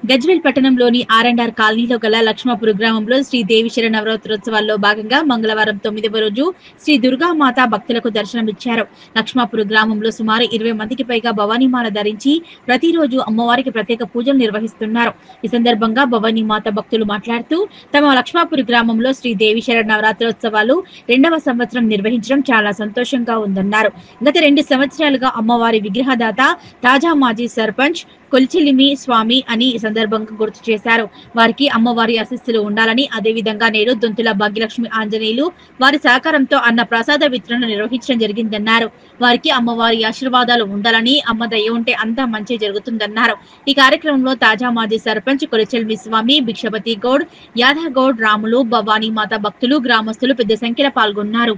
గజ్వేల్ పట్టణంలోని ఆర్&ఆర్ కాలనీలో గల లక్ష్మాపూర్ గ్రామంలో శ్రీ దేవీశర నవరాత్రోత్సవాల్లో భాగంగా మంగళవారం 9వ రోజు శ్రీ దుర్గామాత భక్తులకు దర్శనమిచ్చారు. లక్ష్మాపూర్ గ్రామంలో సుమారు 20 మందికి పైగా భవానీమాల ధరించి ప్రతిరోజు అమ్మవారికి ప్రత్యేక పూజలు నిర్వహిస్తున్నారు. ఈ సందర్భంగా భవానీమాత భక్తులు మాట్లాడుతూ తమ లక్ష్మాపూర్ గ్రామంలో శ్రీ దేవీశర నవరాత్రోత్సవాలు 2వ సంవత్సరం నిర్వహించడం చాలా సంతోషంగా ఉందన్నారు. గత 2 సంవత్సరాలుగా అమ్మవారి విగ్రహదాత తాజా మాజీ సర్పంచ్ కొల్చెలిమి స్వామి అని సందర్భంగా గుర్తు చేశారు. వారికి అమ్మవారి ఆశీస్సులు ఉండాలని, అదేవిధంగా నేడు దొంతుల భాగ్యలక్ష్మి ఆంజనేయులు వారి సహకారంతో అన్న ప్రసాద వితరణ నిర్వహించడం జరిగిందన్నారు. వారికి అమ్మవారి ఆశీర్వాదాలు ఉండాలని, అమ్మ దయ ఉంటే అంతా మంచి జరుగుతుందన్నారు. ఈ కార్యక్రమంలో తాజా మాజీ సర్పంచ్ కొల్చెలిమి స్వామి, భిక్షపతి గౌడ్, యాదవ్ గౌడ్, రాములు, భవానీ మాత భక్తులు, గ్రామస్తులు పెద్ద సంఖ్యలో పాల్గొన్నారు.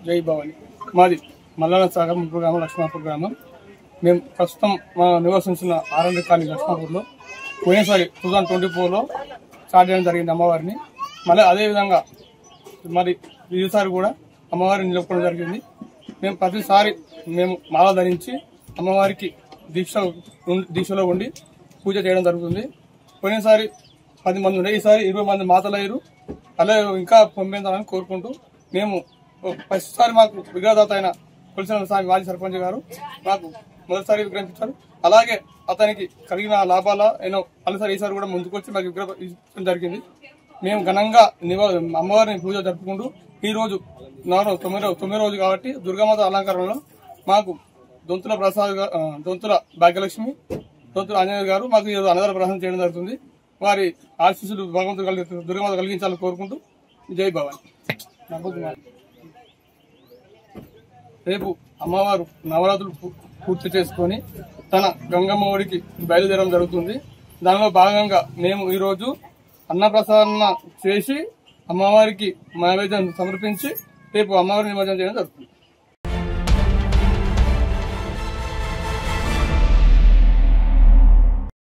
జై భవాని. మాది మల్లాల సాగర్ గ్రామం, లక్ష్మాపూర్ గ్రామం. మేము ప్రస్తుతం నివసించిన ఆర్&ఆర్ కాలనీ లక్ష్మాపూర్లో పోయినసారి 2024లో స్టార్ట్ చేయడం జరిగింది అమ్మవారిని. మళ్ళీ అదేవిధంగా మరి ఈసారి కూడా అమ్మవారిని నిలుపుకోవడం జరిగింది. మేము ప్రతిసారి మాల ధరించి అమ్మవారికి దీక్షలో ఉండి పూజ చేయడం జరుగుతుంది. పోయినసారి 10 మంది ఉండే, ఈసారి 20 మంది మాతలు అయ్యారు. అలాగే ఇంకా పంపించాలని కోరుకుంటూ మేము ప్రతిసారి మాకు విగ్రహదాత అయిన కొల్చెలిమి స్వామి మాజీ సర్పంచ్ గారు మాకు మొదటిసారి విగ్రహం ఇచ్చారు. అలాగే అతనికి కలిగిన లాభాల ఎన్నో అలసారి ఈసారి కూడా ముందుకొచ్చి మాకు విగ్రహం ఇచ్చడం జరిగింది. మేము ఘనంగా అమ్మవారిని పూజ జరుపుకుంటూ ఈ రోజు 9వ రోజు కాబట్టి దుర్గామాత అలంకరణలో మాకు దొంతుల భాగ్యలక్ష్మి, దొంతుల ఆంజనేయులు గారు మాకు ఈరోజు అన్నదాన ప్రసాదం చేయడం జరుగుతుంది. వారి ఆశీస్సులు భగవంతుడు దుర్గామాత కలిగించాలని కోరుకుంటూ జై భవాని. రేపు అమ్మవారు నవరాత్రులు పూర్తి చేసుకుని తన గంగమ్మ ఒడికి బయలుదేరడం జరుగుతుంది. దానిలో భాగంగా మేము ఈరోజు అన్నప్రసాదన చేసి అమ్మవారికి నైవేద్యం సమర్పించి రేపు అమ్మవారి నిమజ్జనం చేయడం జరుగుతుంది.